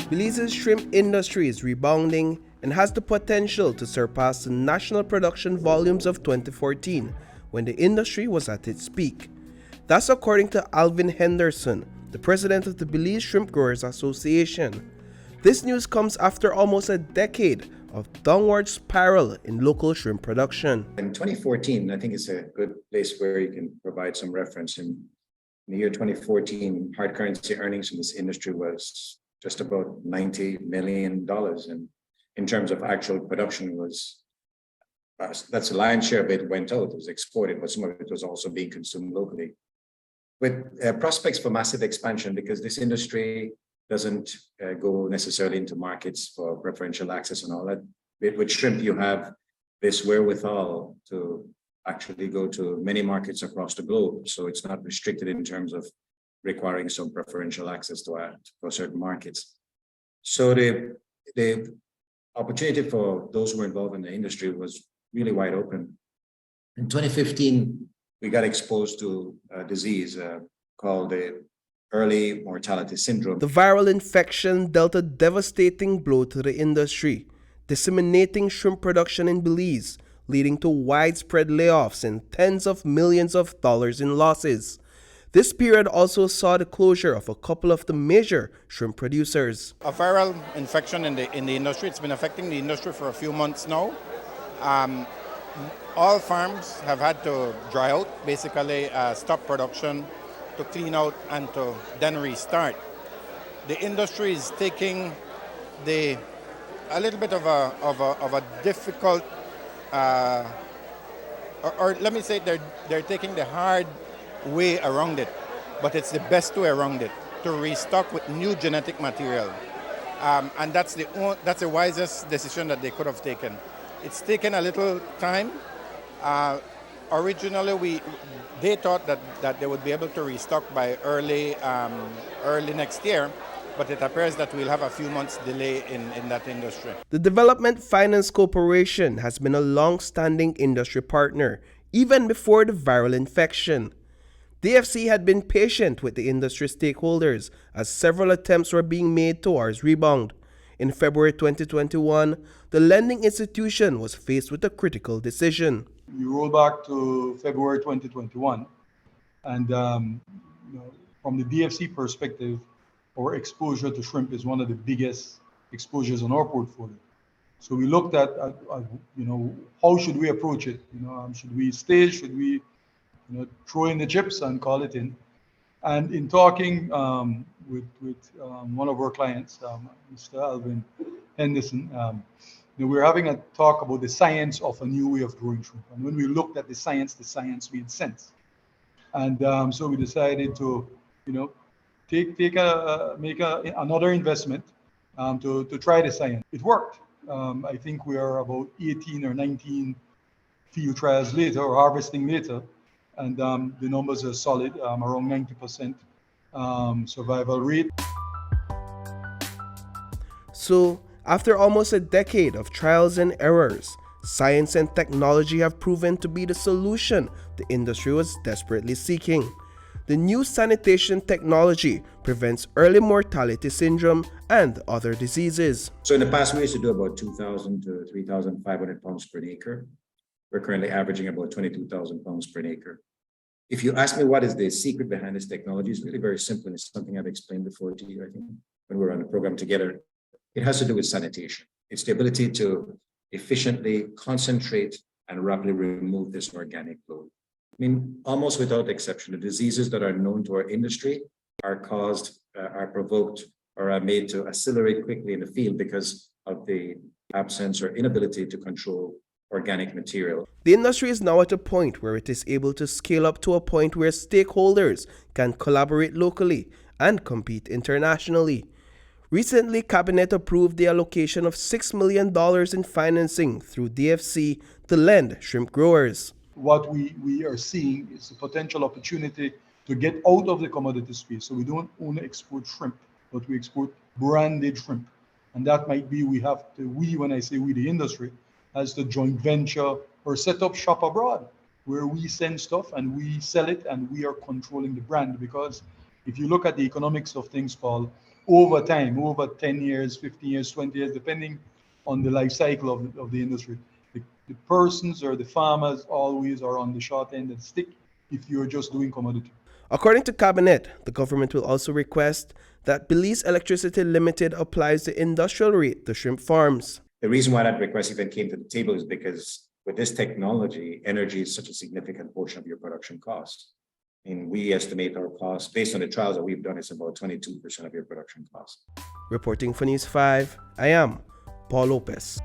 Belize's shrimp industry is rebounding and has the potential to surpass the national production volumes of 2014, when the industry was at its peak. That's according to Alvin Henderson, the president of the Belize Shrimp Growers Association. This news comes after almost a decade of downward spiral in local shrimp production. In 2014, I think it's a good place where you can provide some reference. In the year 2014, hard currency earnings in this industry was just about $90 million. And in terms of actual production, that's the lion's share of it went out, it was exported, but some of it was also being consumed locally. With prospects for massive expansion, because this industry doesn't go necessarily into markets for preferential access and all that. With shrimp, you have this wherewithal to actually go to many markets across the globe. So it's not restricted in terms of requiring some preferential access for certain markets. So the opportunity for those who were involved in the industry was really wide open. In 2015, we got exposed to a disease called the Early Mortality Syndrome. The viral infection dealt a devastating blow to the industry, disseminating shrimp production in Belize, leading to widespread layoffs and tens of millions of dollars in losses. This period also saw the closure of a couple of the major shrimp producers. A viral infection in the industry, it's been affecting the industry for a few months now. All farms have had to dry out, basically stop production, to clean out and to then restart. The industry is taking a little bit of a difficult, or let me say they're taking the hard way around it, but it's the best way around it, to restock with new genetic material. And that's the wisest decision that they could have taken. It's taken a little time. Originally, they thought that they would be able to restock by early next year, but it appears that we'll have a few months delay in that industry. The Development Finance Corporation has been a long-standing industry partner, even before the viral infection. DFC had been patient with the industry stakeholders as several attempts were being made towards rebound. In February 2021, the lending institution was faced with a critical decision. You roll back to February 2021, and from the DFC perspective, our exposure to shrimp is one of the biggest exposures on our portfolio. So we looked at how should we approach it? Should we stay? Should we throw in the chips and call it in? And in talking with one of our clients, Mr. Alvin Henderson, we were having a talk about the science of a new way of growing shrimp. And when we looked at the science made sense. And so we decided to, make another investment to try the science. It worked. I think we are about 18 or 19 field trials later, or harvesting later, and the numbers are solid, around 90% survival rate. So, after almost a decade of trials and errors, science and technology have proven to be the solution the industry was desperately seeking. The new sanitation technology prevents early mortality syndrome and other diseases. So in the past, we used to do about 2,000 to 3,500 pounds per acre. We're currently averaging about 22,000 pounds per acre. If you ask me what is the secret behind this technology, it's really very simple. It's something I've explained before to you, I think, when we were on the program together. It has to do with sanitation. It's the ability to efficiently concentrate and rapidly remove this organic load. I mean, almost without exception, the diseases that are known to our industry are provoked, or are made to accelerate quickly in the field because of the absence or inability to control organic material. The industry is now at a point where it is able to scale up to a point where stakeholders can collaborate locally and compete internationally. Recently, Cabinet approved the allocation of $6 million in financing through DFC to lend shrimp growers. What we are seeing is a potential opportunity to get out of the commodity space. So we don't only export shrimp, but we export branded shrimp. And that might be when I say we, the industry, has to joint venture or set up shop abroad, where we send stuff and we sell it and we are controlling the brand. Because if you look at the economics of things, Paul, over time, over 10 years, 15 years, 20 years, depending on the life cycle of the industry. The persons or the farmers always are on the short end of the stick if you're just doing commodity. According to Cabinet, the government will also request that Belize Electricity Limited applies the industrial rate to shrimp farms. The reason why that request even came to the table is because with this technology, energy is such a significant portion of your production cost. And we estimate our costs, based on the trials that we've done, it's about 22% of your production cost. Reporting for News 5, I am Paul Lopez.